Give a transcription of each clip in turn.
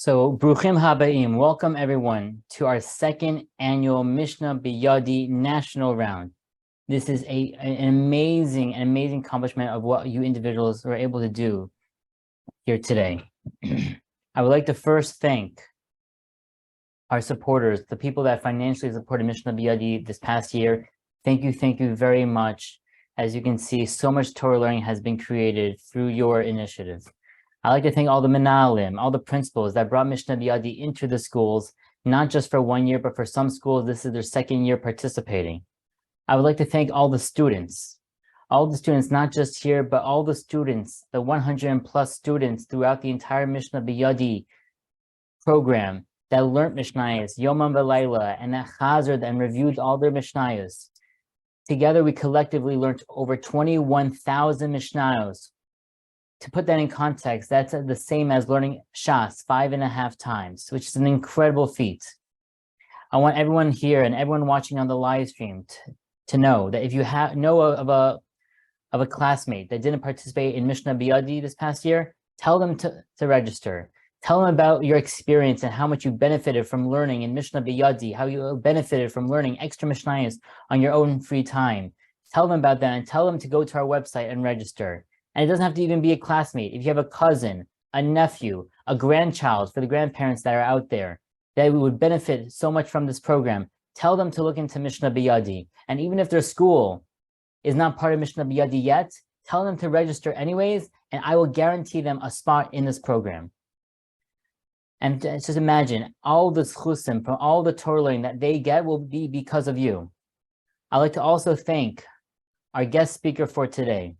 So, Bruchim Habaim, welcome everyone to our second annual Mishnah B'Yadi National Round. This is an amazing accomplishment of what you individuals were able to do here today. I would like to first thank our supporters, the people that financially supported Mishnah B'Yadi this past year. Thank you very much. As you can see, so much Torah learning has been created through your initiative. I'd like to thank all the Menalim, all the principals that brought Mishnah B'Yadi into the schools, not just for 1 year, but for some schools, this is their second year participating. I would like to thank all the students, not just here, but all the students, the 100 plus students throughout the entire Mishnah B'Yadi program that learned Mishnayos, Yomam V'Layla, and that chazard and reviewed all their Mishnayos. Together, we collectively learned over 21,000 Mishnayos. To put that in context, that's the same as learning Shas 5.5 times, which is an incredible feat. I want everyone here and everyone watching on the live stream to know that if you know of a classmate that didn't participate in Mishnah B'Yadi this past year, tell them to register. Tell them about your experience and how much you benefited from learning in Mishnah B'Yadi, how you benefited from learning extra Mishnayos on your own free time. Tell them about that and tell them to go to our website and register. And it doesn't have to even be a classmate. If you have a cousin, a nephew, a grandchild, for the grandparents that are out there, that would benefit so much from this program, tell them to look into Mishnah B'Yadi. And even if their school is not part of Mishnah B'Yadi yet, tell them to register anyways, and I will guarantee them a spot in this program. And just imagine all the schusim from all the Torah learning that they get will be because of you. I'd like to also thank our guest speaker for today.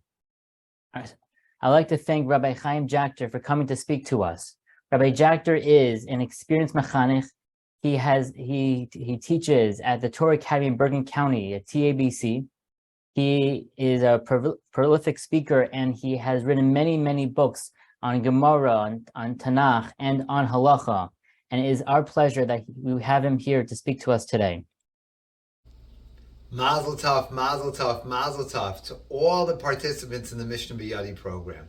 I'd like to thank Rabbi Jachter for coming to speak to us. Rabbi Jachter is an experienced mechanech. He teaches at the Torah Academy in Bergen County at TABC. He is a prolific speaker, and he has written many books on Gemara, on Tanakh, and on Halacha. And it is our pleasure that we have him here to speak to us today. Mazel tov, mazel tov, mazel tov to all the participants in the Mishnah B'Yadi program.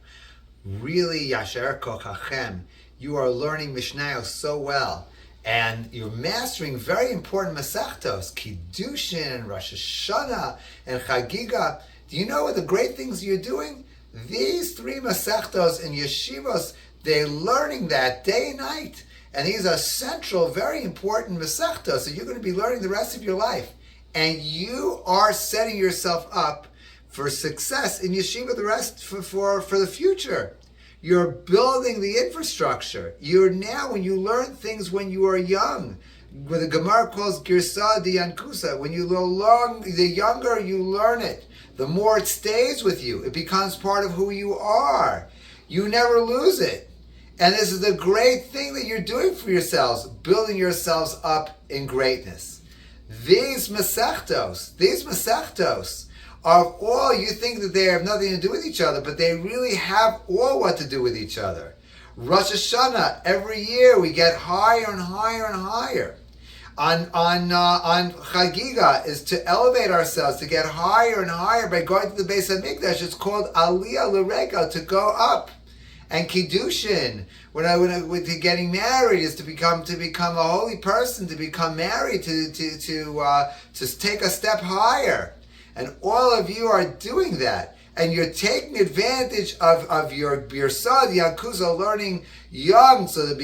Really, Yasher Kochachem, you are learning Mishnayos so well, and you're mastering very important Masechtos, Kiddushin, Rosh Hashanah, and Chagiga. Do you know what the great things you're doing? These 3 Masechtos in yeshivos, they're learning that day and night, and these are central, very important Masechtos that you're going to be learning the rest of your life. And you are setting yourself up for success in yeshiva the rest for the future. You're building the infrastructure. You're now, when you learn things when you are young, what the Gemara calls Girsah Diyankusa, when you learn, the younger you learn it, the more it stays with you. It becomes part of who you are. You never lose it. And this is the great thing that you're doing for yourselves, building yourselves up in greatness. These Masechtos are all, you think that they have nothing to do with each other, but they really have all what to do with each other. Rosh Hashanah, every year we get higher and higher and higher. On Chagiga is to elevate ourselves, to get higher and higher by going to the Beis HaMikdash. It's called Aliyah L'Rega, to go up. And Kiddushin, when getting married, is to become a holy person, to become married, to take a step higher. And all of you are doing that. And you're taking advantage of your son, Yankuza, learning young, so that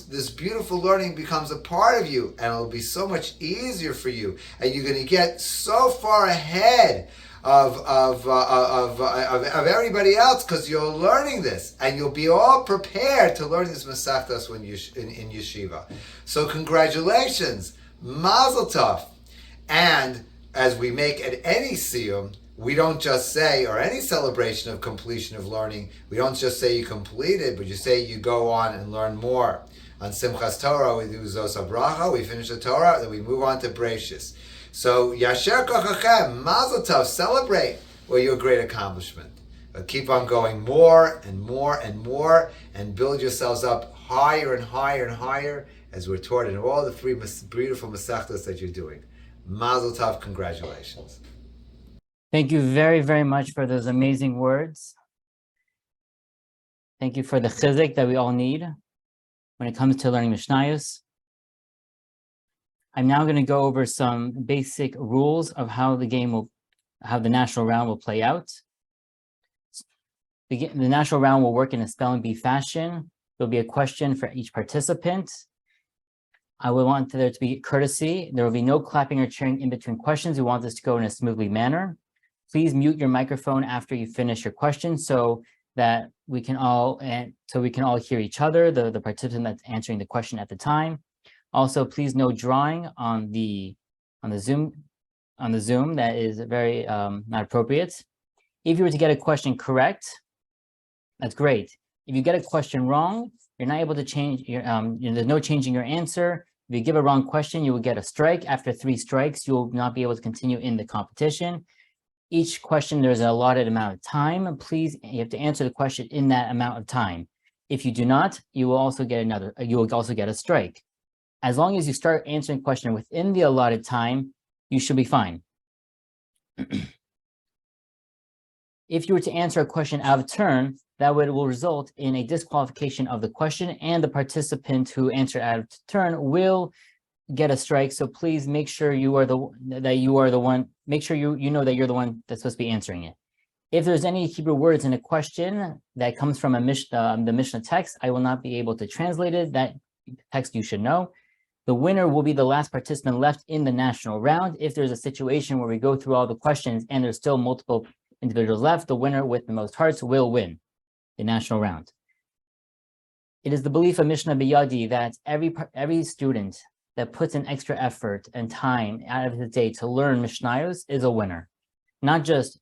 this beautiful learning becomes a part of you, and it'll be so much easier for you. And you're going to get so far ahead of everybody else, because you're learning this, and you'll be all prepared to learn this Masechtas when in yeshiva. So congratulations, Mazel Tov. And as we make at any siyum, we don't just say, or any celebration of completion of learning, we don't just say you completed, but you say you go on and learn more. On Simchas Torah, we do Zos HaBracha, we finish the Torah, then we move on to Breishis. So, Yasher Kochachem, Mazel Tov, celebrate your great accomplishment. But keep on going more and more and more, and build yourselves up higher and higher and higher, as we're taught in all the 3 beautiful Masechtas that you're doing. Mazel Tov, congratulations. Thank you very much for those amazing words. Thank you for the chizuk that we all need. when it comes to learning Mishnayos. I'm now going to go over some basic rules of how the national round will play out. The national round will work in a spelling bee fashion. There'll be a question for each participant. I would want there to be courtesy. There will be no clapping or cheering in between questions. We want this to go in a smoothly manner. Please mute your microphone after you finish your question so that we can all hear each other, the participant that's answering the question at the time. Also, please no drawing on the Zoom. That is very not appropriate. If you were to get a question correct, that's great. If you get a question wrong, you're not able to change your, there's no changing your answer. If you give a wrong question, you will get a strike. After 3 strikes, you will not be able to continue in the competition. Each question, there's an allotted amount of time. Please, you have to answer the question in that amount of time. If you do not, you will also get a strike. As long as you start answering the question within the allotted time, you should be fine. If you were to answer a question out of turn, that will result in a disqualification of the question, and the participant who answered out of turn will get a strike. So please make sure you are the one. Make sure you know that you're the one that's supposed to be answering it. If there's any Hebrew words in a question that comes from the Mishnah text, I will not be able to translate it. That text you should know. The winner will be the last participant left in the national round. If there's a situation where we go through all the questions and there's still multiple individuals left, the winner with the most hearts will win the national round. It is the belief of Mishnah Biyadi that every student that puts an extra effort and time out of his day to learn Mishnayos is a winner. Not just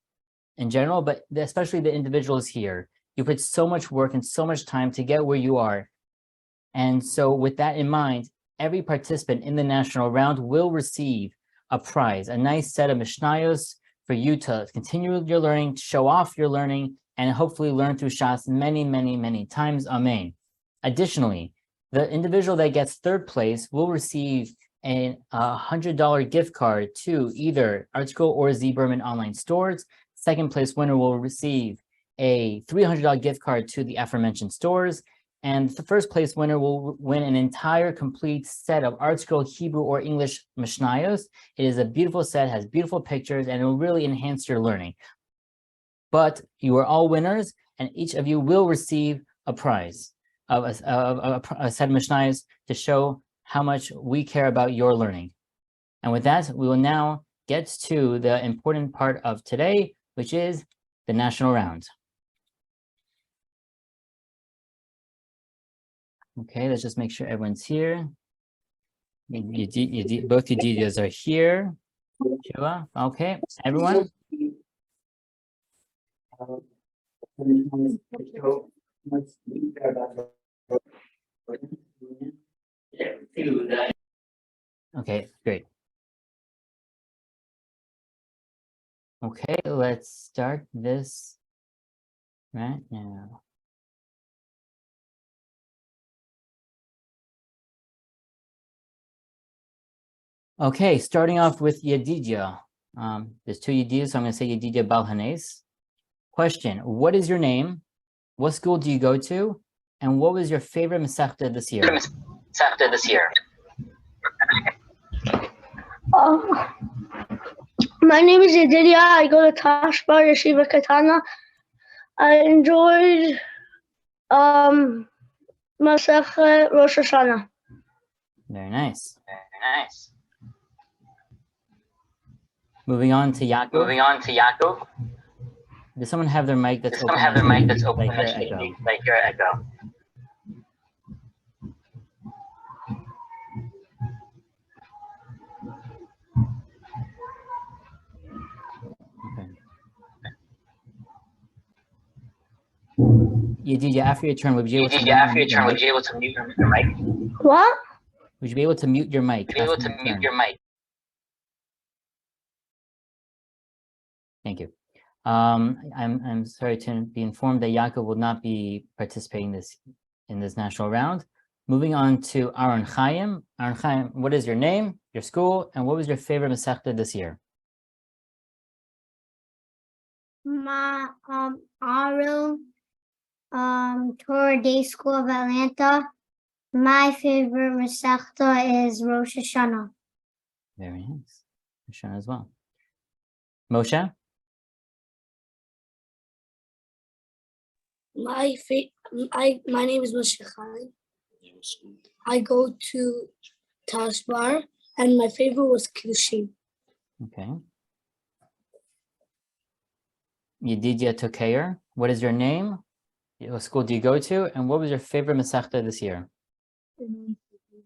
in general, but especially the individuals here. You put so much work and so much time to get where you are. And so with that in mind, every participant in the national round will receive a prize, a nice set of Mishnayos for you to continue your learning, show off your learning, and hopefully learn through Shas many, many, many times. Amen. Additionally, the individual that gets 3rd place will receive a $100 gift card to either ArtScroll or Z Berman online stores. 2nd place winner will receive a $300 gift card to the aforementioned stores. And the 1st place winner will win an entire complete set of ArtScroll Hebrew or English Mishnayos. It is a beautiful set, has beautiful pictures, and it will really enhance your learning. But you are all winners, and each of you will receive a prize of a set of Mishnayos to show how much we care about your learning. And with that, we will now get to the important part of today, which is the national round. Okay, let's just make sure everyone's here. Both your DJs are here. Shiva, okay, everyone. Okay, great. Okay, let's start this right now. Okay, starting off with Yedidya. There's 2 Yedidya, so I'm going to say Yedidya Balhanes. Question, what is your name? What school do you go to? And what was your favorite Masechta this year? My name is Yedidya. I go to Tashba Yeshiva Katana. I enjoyed Masechet Rosh Hashanah. Very nice. Moving on to Yaakov. Does someone have their mic that's open? Like your echo. Okay. Yedidya, after your turn, would you be able to mute your mic? What? Would you be able to mute your mic? Thank you. I'm sorry to be informed that Yaakov will not be participating in this national round. Moving on to Aaron Chaim. Aaron Chaim, what is your name, your school, and what was your favorite Masechta this year? My Aaron Torah Day School of Atlanta. My favorite Masechta is Rosh Hashanah. Very nice. Hashanah as well. Moshe? My name is Moshe Chaim. I go to Tashbar, and my favorite was Kiddushin. Okay. Yedidia Tokeyer, what is your name? What school do you go to? And what was your favorite Masechta this year?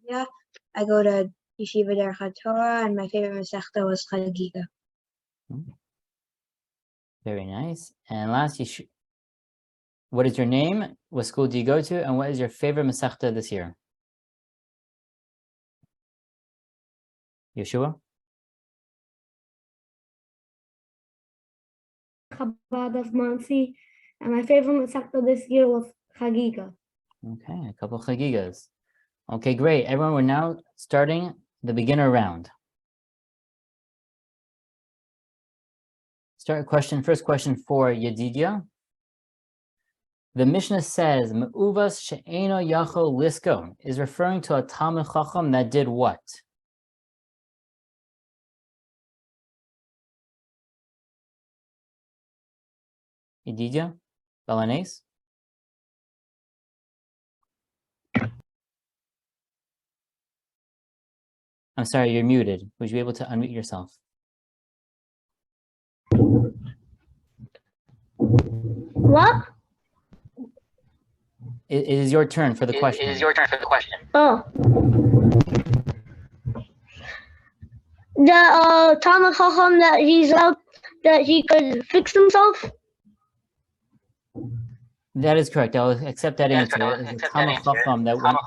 Yeah, I go to Yeshiva Derech Torah, and my favorite Masechta was Chagiga. Very nice. And last, what is your name? What school do you go to? And what is your favorite Masechta this year? Yeshua? Chabad of Monsey, and my favorite Masechta this year was Chagiga. Okay, a couple of chagigas. Okay, great. Everyone, we're now starting the beginner round. First question for Yedidia. The Mishnah says, Me'uvas she'eno yachol lisko is referring to a Talmid Chacham that did what? Yedidia? Balanese? I'm sorry, you're muted. Would you be able to unmute yourself? What? It is your turn for the question. It is your turn for the question. Oh. The Talmid Chacham that he could fix himself. That is correct. I'll accept that answer. It is a Talmid Chacham that went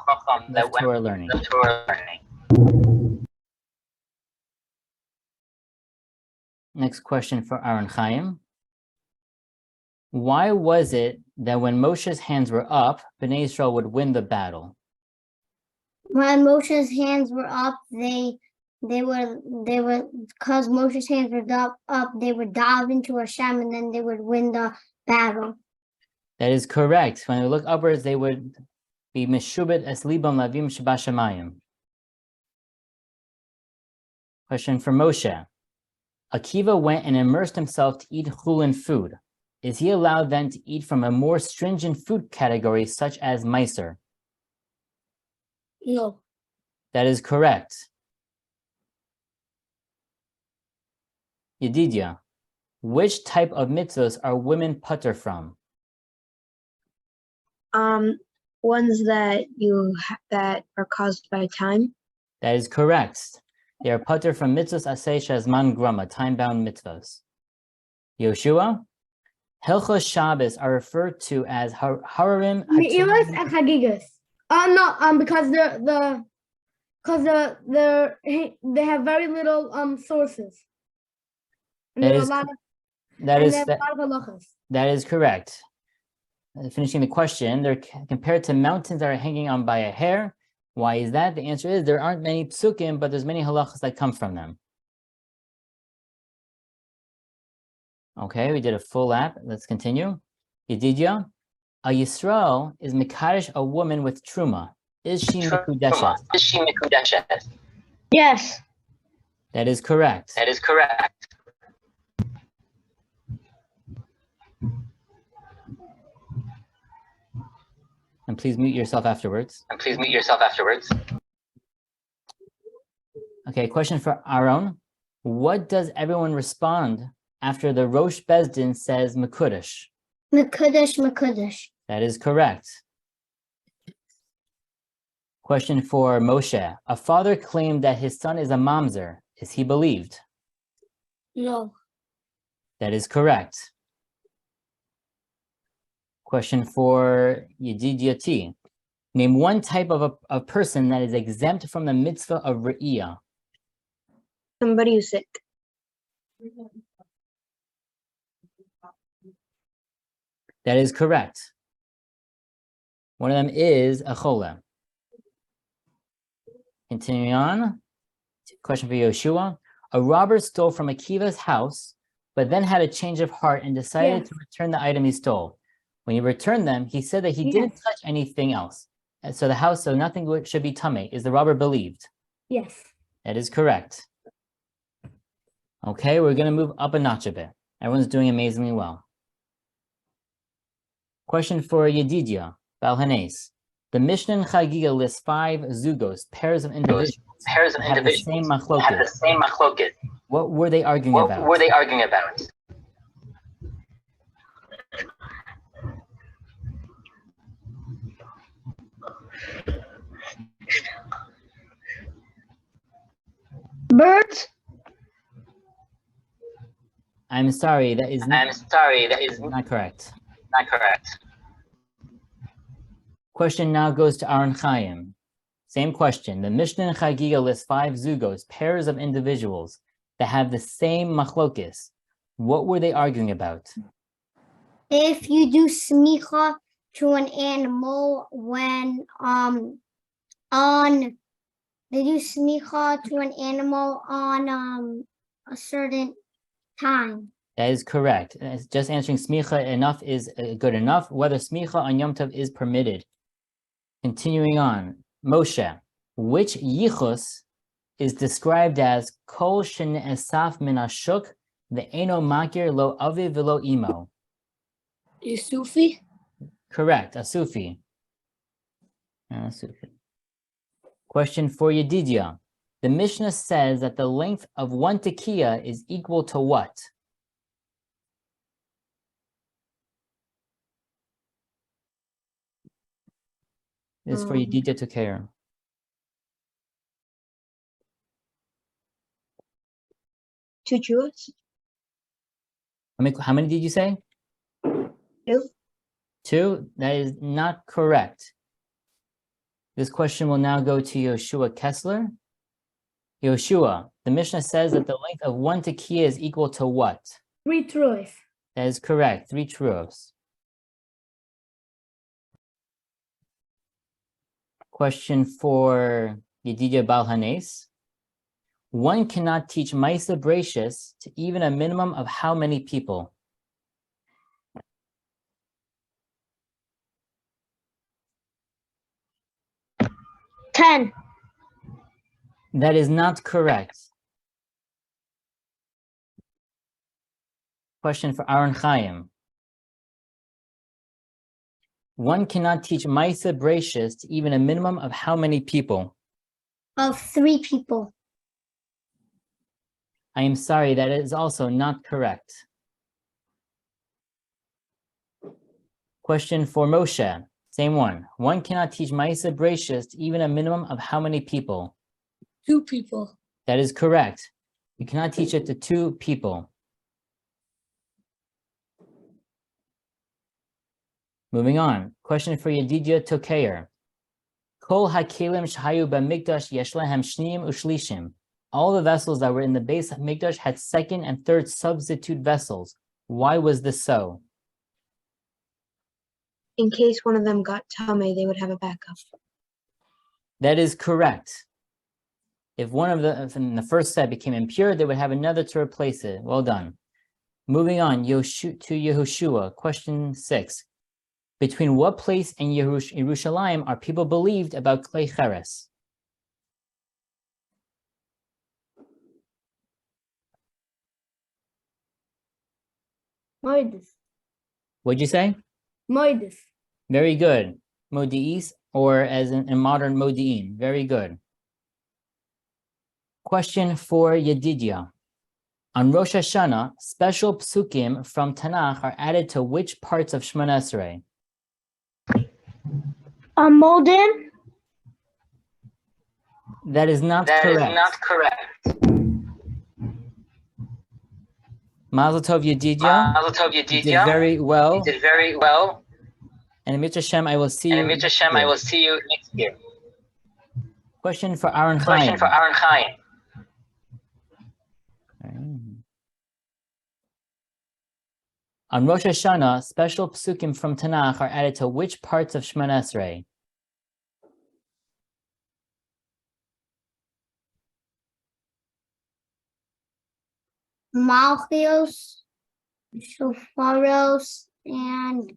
Torah learning. Next question for Aaron Chaim. Why was it that when Moshe's hands were up, Bnei Yisrael would win the battle? When Moshe's hands were up, they would because Moshe's hands were up, they would dive into Hashem, and then they would win the battle. That is correct. When they look upwards, they would be meshubet es libam lavim shebashamayim. Question for Moshe. Akiva went and immersed himself to eat chulin food. Is he allowed then to eat from a more stringent food category such as meiser? No. That is correct. Yedidia, which type of mitzvahs are women putter from? Ones that that are caused by time. That is correct. They are putter from mitzvahs aseh shazman grama, time-bound mitzvahs. Yoshua, Hilchos Shabbos are referred to as hararim. Me'ilas and Chagigas. Because they have very little sources. And That there are is a lot of halachas. that is correct. Finishing the question, they're compared to mountains that are hanging on by a hair. Why is that? The answer is there aren't many psukim, but there's many halachas that come from them. Okay, we did a full lap. Let's continue. Yedidia, a Yisrael is mekadesh a woman with truma. Is she mekudeshes? Is she mekudeshes? Yes. That is correct. That is correct. And please mute yourself afterwards. Okay, question for Aaron. What does everyone respond after the Rosh Bezdin says mekudesh? Mekudesh. That is correct. Question for Moshe. A father claimed that his son is a mamzer. Is he believed? No. That is correct. Question for Yedidia T. Name one type of a person that is exempt from the mitzvah of re'iyah. Somebody who's sick. That is correct. One of them is a chola. Continuing on. Question for Yoshua. A robber stole from Akiva's house, but then had a change of heart and decided to return the item he stole. When he returned them, he said that he didn't touch anything else. So the house, so nothing should be tamei. Is the robber believed? Yes. That is correct. Okay, we're going to move up a notch a bit. Everyone's doing amazingly well. Question for Yedidia, Balhanes. The Mishnah in Chagiga lists 5 zugos, pairs of individuals, that have the same machloket. What were they arguing about? Birds. I'm sorry, that is not correct. Question now goes to Aaron Chaim. Same question. The Mishnah in Chagiga lists 5 zugos, pairs of individuals, that have the same machlokis. What were they arguing about? If you do smicha to an animal when they do smicha to an animal on a certain time. That is correct. It's just answering smicha enough is good enough. Whether smicha on Yom Tov is permitted. Continuing on, Moshe, which yichus is described as kol shene'esaf min hashuk ve'eno makir lo aviv velo imo? Yusufi. Correct, a Sufi. Question for Yedidia. The Mishnah says that the length of one tekiah is equal to what? This is for Yedidia to care. Two truths. How many did you say? 2. 2? That is not correct. This question will now go to Yoshua Kessler. Yoshua, the Mishnah says that the length of one tekiah is equal to what? 3 truths. That is correct, 3 truos. Question for Yedidia Balhanes. One cannot teach Maisa Bracious to even a minimum of how many people? Ten. That is not correct. Question for Aaron Chaim. One cannot teach Maisa Bracious to even a minimum of how many people? Of 3 people. I am sorry, that is also not correct. Question for Moshe, same one. One cannot teach Maisa Bracious to even a minimum of how many people? 2 people. That is correct. You cannot teach it to 2 people. Moving on. Question for Yedidia Tokeyer. Kol hakelim shahayu b'mikdash yesh lehem shniim ushlishim. All the vessels that were in the base of Mikdash had 2nd and 3rd substitute vessels. Why was this so? In case one of them got tummy, they would have a backup. That is correct. If one of them in the first set became impure, they would have another to replace it. Well done. Moving on, to Yehoshua, question 6. Between what place and Yerushalayim are people believed about Klei Cheres? Moedes. What'd you say? Moedes. Very good. Modi'is, or as in modern Modi'in. Very good. Question for Yedidia. On Rosh Hashanah, special psukim from Tanakh are added to which parts of Shemona Esrei? Molden. That is not correct. Mazel Tov Yedidia. You did very well. And Mitzvah Shem, I will see you next year. Question for Aaron Chaim. On Rosh Hashanah, special psukim from Tanakh are added to which parts of Shemona Esrei? Malchios, Shofaros, and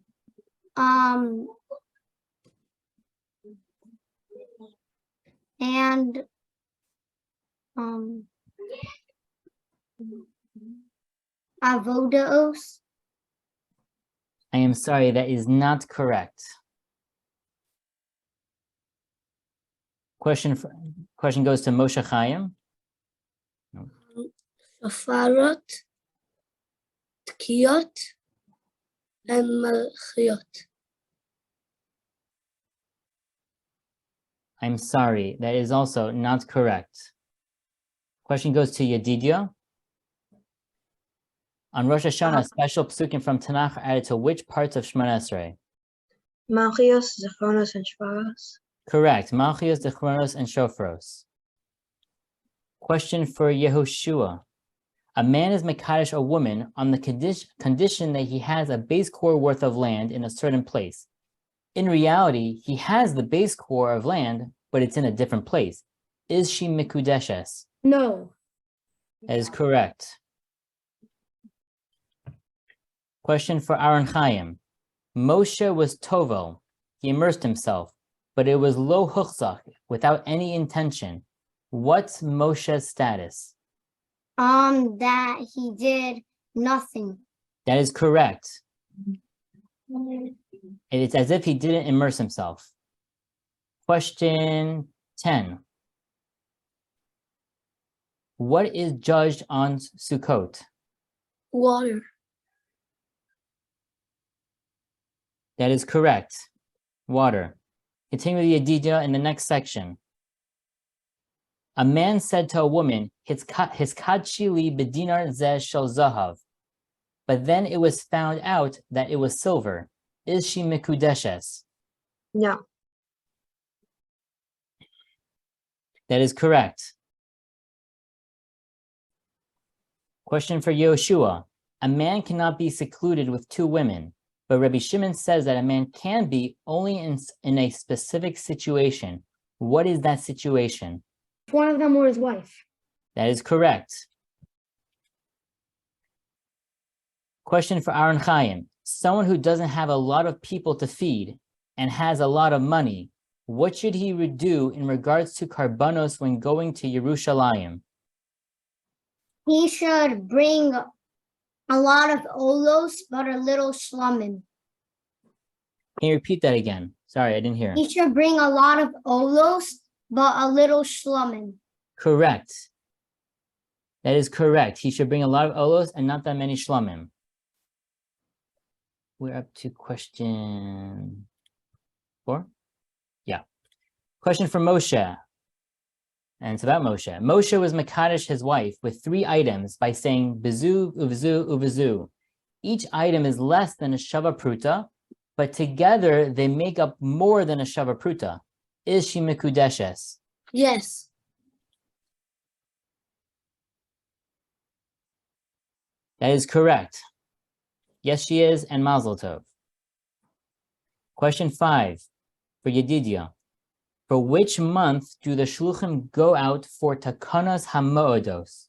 and avodaos. I am sorry, that is not correct. Question goes to Moshe Chaim. Shafarot, Tkiyot, and Malchiot. I'm sorry, that is also not correct. Question goes to Yedidia. On Rosh Hashanah, special psukim from Tanakh are added to which parts of Shemona Esrei? Malchios, Zechronos, and Shvaros. Correct. Malchios, Dechronos, and Shofros. Question for Yehoshua. A man is Mekadesh a woman on the condition that he has a base core worth of land in a certain place. In reality, he has the base core of land, but it's in a different place. Is she Mikudeshes? No. That is correct. Question for Aaron Chaim. Moshe was Tovel. He immersed himself, but it was lo huchzak, without any intention. What's Moshe's status? That he did nothing. That is correct. It's as if he didn't immerse himself. Question 10. What is judged on Sukkot? Water. That is correct. Water. Continue with the Yedidia in the next section. A man said to a woman, Hiskadshi li bedinar zeh shel zahav. But then it was found out that it was silver. Is she mikudeshes? No. That is correct. Question for Yehoshua. A man cannot be secluded with two women, but Rabbi Shimon says that a man can be only in a specific situation. What is that situation? If one of them were his wife. That is correct. Question for Aaron Chaim. Someone who doesn't have a lot of people to feed and has a lot of money, what should he do in regards to karbanos when going to Yerushalayim? He should bring a lot of olos, but a little shlomim. Can you repeat that again? Sorry, I didn't hear. He should bring a lot of olos, but a little shlomim. Correct. That is correct. He should bring a lot of olos and not that many shlomim. We're up to question 4. Yeah. Question for Moshe. And it's about Moshe. Moshe was Mekadesh his wife with 3 items by saying Bizu, Uvzu, Uvzu. Each item is less than a Shava Pruta, but together they make up more than a Shava Pruta. Is she Mikudeshes? Yes. That is correct. Yes, she is, and Mazel Tov. Question 5 for Yedidia. For which month do the shluchim go out for takanas hamoedos?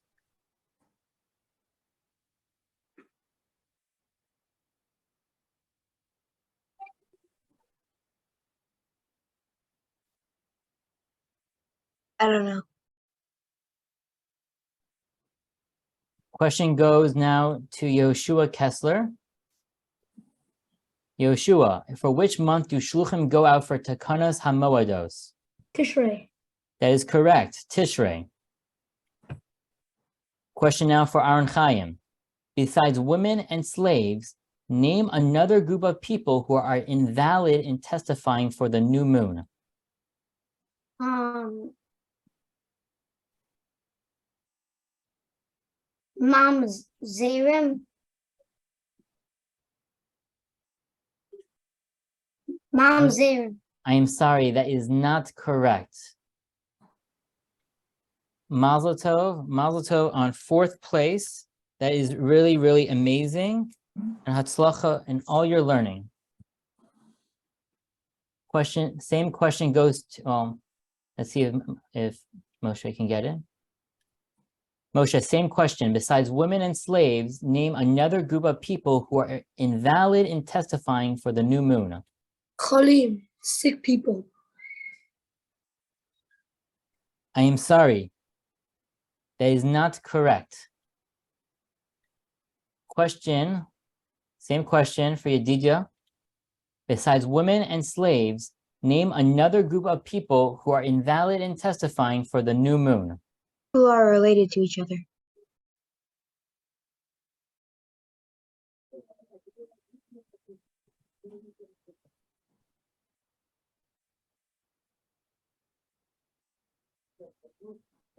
I don't know. Question goes now to Yehoshua Kessler. Yehoshua, for which month do shluchim go out for takanas hamoedos? Tishrei. That is correct, Tishrei. Question now for Aaron Chaim. Besides women and slaves, name another group of people who are invalid in testifying for the new moon. Mamzerim. I am sorry, that is not correct. Mazel Tov on 4th place. That is really, really amazing. And hatzlacha in all your learning. Same question goes to, let's see if Moshe can get it. Moshe, same question. Besides women and slaves, name another group of people who are invalid in testifying for the new moon. Cholim, sick people. I am sorry. That is not correct. Question, same question for Yedidia. Besides women and slaves, name another group of people who are invalid in testifying for the new moon. Who are related to each other.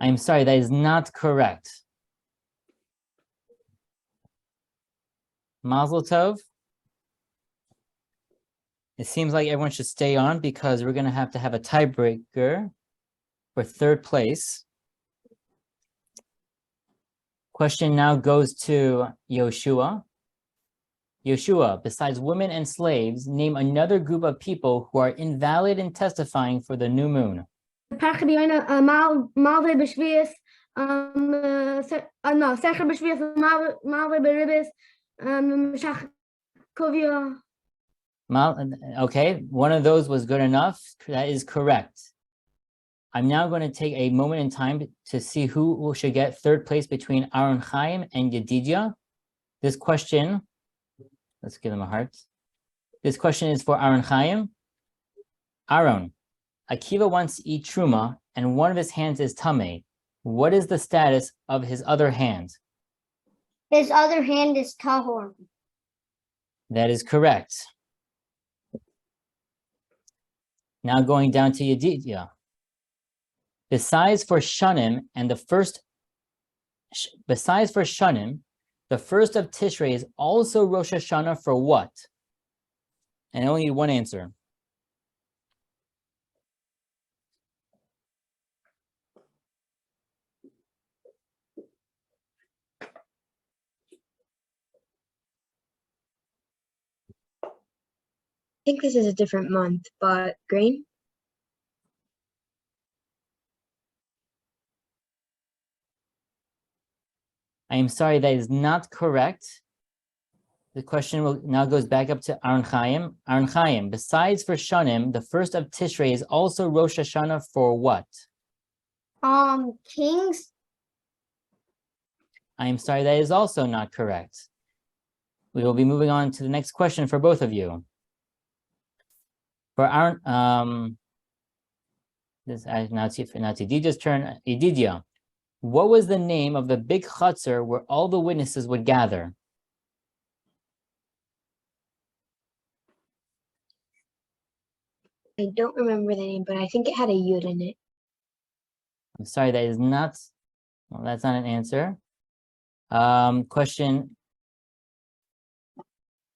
I am sorry, that is not correct. Mazel Tov. It seems like everyone should stay on because we're going to have a tiebreaker for third place. Question now goes to Yoshua. Yoshua, besides women and slaves, name another group of people who are invalid in testifying for the new moon. Okay, one of those was good enough. That is correct. I'm now going to take a moment in time to see who should get third place between Aaron Chaim and Yedidia. This question, let's give them a heart. This question is for Aaron Chaim. Aaron, Akiva wants to eat truma, and one of his hands is tameh. What is the status of his other hand? His other hand is tahor. That is correct. Now going down to Yedidia. Besides for Shanim, the first of Tishrei is also Rosh Hashanah for what? And I only need one answer. I think this is a different month, but grain? I am sorry, that is not correct. The question now goes back up to Aaron Chaim. Aaron Chaim, besides for Shanim, the first of Tishrei is also Rosh Hashanah for what? Kings. I am sorry, that is also not correct. We will be moving on to the next question for both of you. For Aaron, now it's Yedidia's turn. Yedidia, what was the name of the big chutzner where all the witnesses would gather? I don't remember the name, but I think it had a yud in it. I'm sorry, that is not, well, that's not an answer.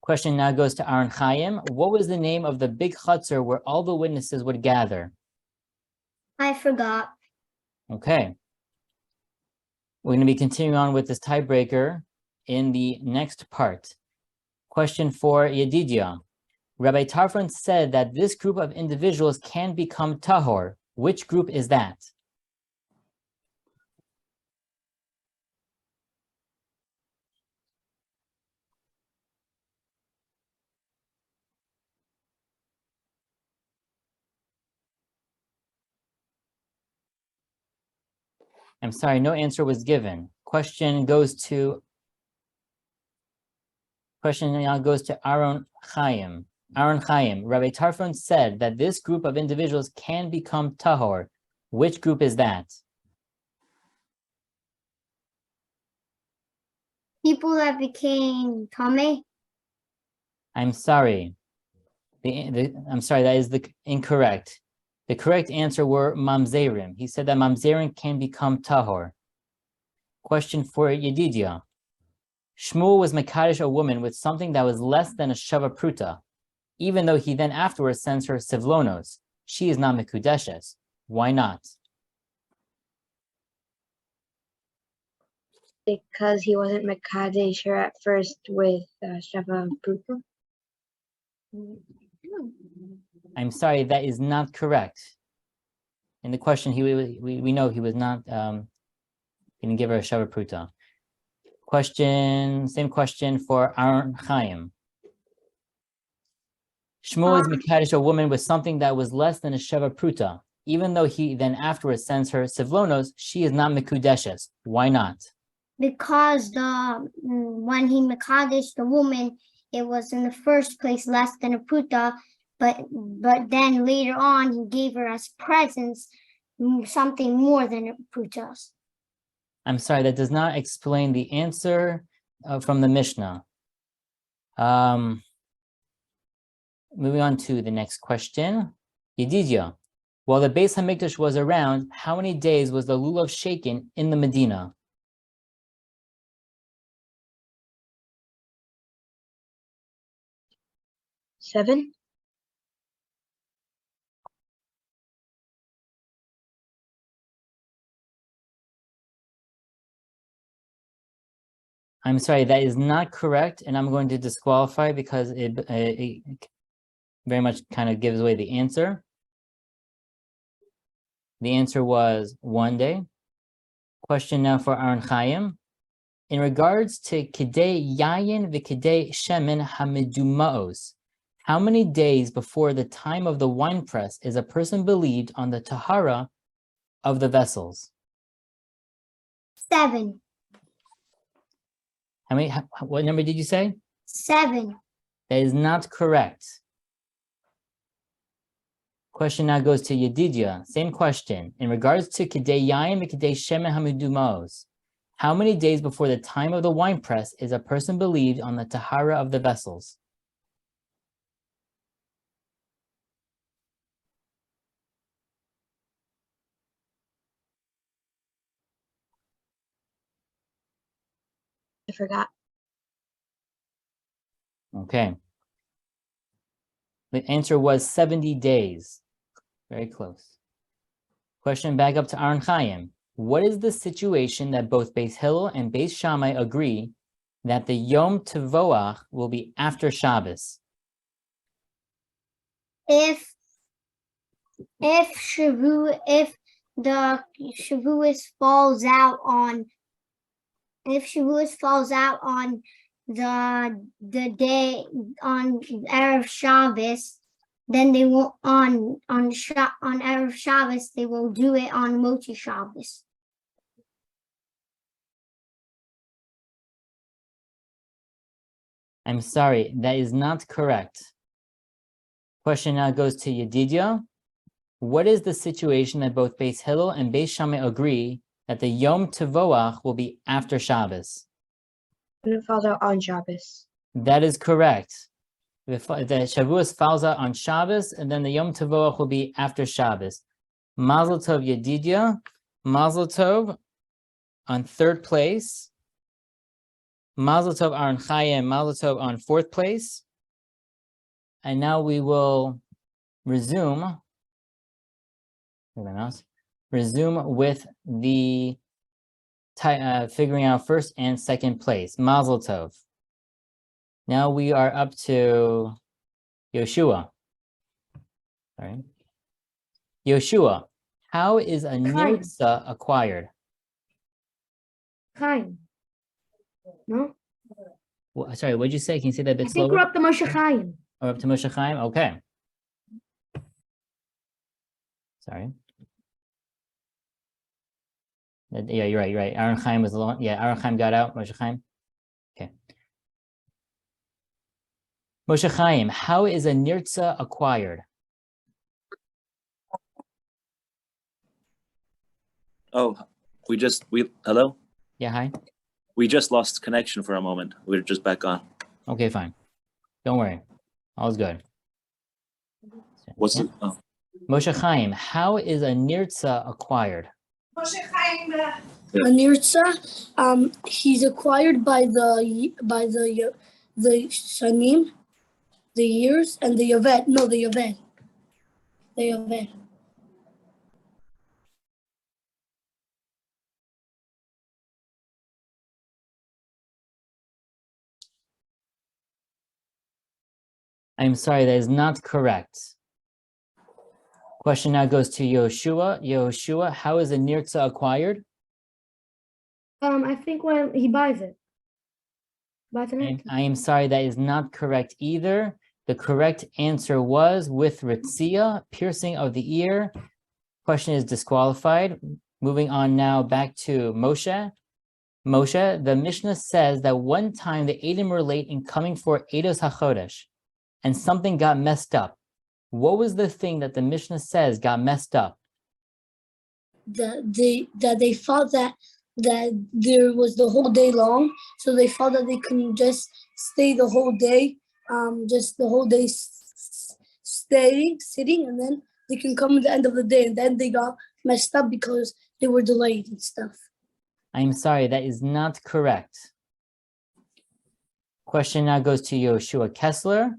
Question now goes to Aaron Chaim. What was the name of the big chutzner where all the witnesses would gather? I forgot. Okay. We're going to be continuing on with this tiebreaker in the next part. Question for Yedidia. Rabbi Tarfon said that this group of individuals can become tahor. Which group is that? I'm sorry, no answer was given. Question now goes to Aaron Chaim. Aaron Chaim, Rabbi Tarfon said that this group of individuals can become tahor. Which group is that? People that became tameh. I'm sorry. I'm sorry, that is incorrect. The correct answer were mamzerim. He said that mamzerim can become tahor. Question for Yedidia. Shmuel was mekadesh a woman with something that was less than a shava pruta, even though he then afterwards sends her sivlonos. She is not mekudeshes. Why not? Because he wasn't mekadesh her at first with shava pruta. I'm sorry, that is not correct. In the question, we know he was not, he didn't give her a shava pruta. Same question for Aaron Chaim. Shmuel is mekadesh a woman with something that was less than a shava pruta, even though he then afterwards sends her Sivlonos, she is not Mikudeshes. Why not? Because when he Mekadesh the woman, it was in the first place less than a pruta, but then later on he gave her as presents something more than a prutas. I'm sorry, that does not explain the answer from the Mishnah. Moving on to the next question. Yedidia, while the Beis HaMikdash was around, how many days was the lulav shaken in the Medina? Seven. I'm sorry, that is not correct, and I'm going to disqualify because it very much kind of gives away the answer. The answer was 1 day. Question now for Aaron Chaim. In regards to Kidei Yayin v'Kidei Shemen Hamidumaos, how many days before the time of the winepress is a person believed on the tahara of the vessels? 7. How many? What number did you say? 7. That is not correct. Question now goes to Yedidia. Same question. In regards to Kidei Yayin v'Kidei Shemen Hamidumaos, how many days before the time of the winepress is a person believed on the tahara of the vessels? I forgot. Okay. The answer was 70 days. Very close. Question back up to Aaron Chaim. What is the situation that both Beis Hillel and Beis Shammai agree that the Yom Tevoach will be after Shabbos? If the Shavuos falls out on the day on Erev Shabbos, then they will on Erev Shabbos they will do it on Mochi Shabbos. I'm sorry, that is not correct. Question now goes to Yedidia. What is the situation that both Beis Hillel and Beis Shammai agree that the Yom Tevoach will be after Shabbos? When it falls out on Shabbos. That is correct. The Shavuos falls out on Shabbos, and then the Yom Tevoach will be after Shabbos. Mazel Tov Yedidia. Mazel Tov on 3rd place. Mazel Tov Aaron Chaim. Mazel Tov on 4th place. And now we will resume with the figuring out 1st and 2nd place. Mazel Tov. Now we are up to Yoshua. Sorry. Yoshua, how is a nirtza acquired? Chaim. No? Well, sorry, what did you say? Can you say that a bit I think slower? we're up to Moshe Chaim. Or up to Moshe Chaim? Okay. Sorry. Yeah, you're right. Aaron Chaim was alone. Yeah, Aaron Chaim got out. Moshe Chaim. Okay. Moshe Chaim, how is a nirtza acquired? Oh, hello? Yeah, hi. We just lost connection for a moment. We're just back on. Okay, fine. Don't worry. All's good. What's Yeah. Moshe Chaim, how is a nirtza acquired? A nirtza, he's acquired by the shanim, the years, and the yovel. No, the yovel. The yovel. I'm sorry, that is not correct. Question now goes to Yoshua. Yoshua, how is a nirtza acquired? I think when he buys it. I am sorry, that is not correct either. The correct answer was with ritzia, piercing of the ear. Question is disqualified. Moving on now back to Moshe. Moshe, the Mishnah says that one time the Edom were late in coming for Eidos HaChodesh, and something got messed up. What was the thing that the Mishnah says got messed up? That they thought that there was the whole day long, so they thought that they couldn't just stay the whole day, sitting, and then they can come at the end of the day, and then they got messed up because they were delayed and stuff. I'm sorry, that is not correct. Question now goes to Yoshua Kessler.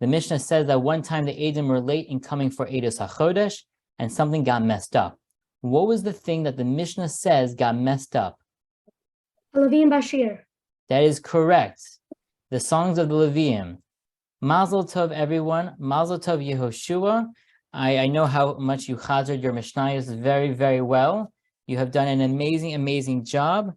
The Mishnah says that one time the Edom were late in coming for Eidos HaChodesh, and something got messed up. What was the thing that the Mishnah says got messed up? Levim Bashir. That is correct. The songs of the Levium. Mazel Tov, everyone. Mazel Tov, Yehoshua. I know how much you chazard your Mishnayos very, very well. You have done an amazing, amazing job.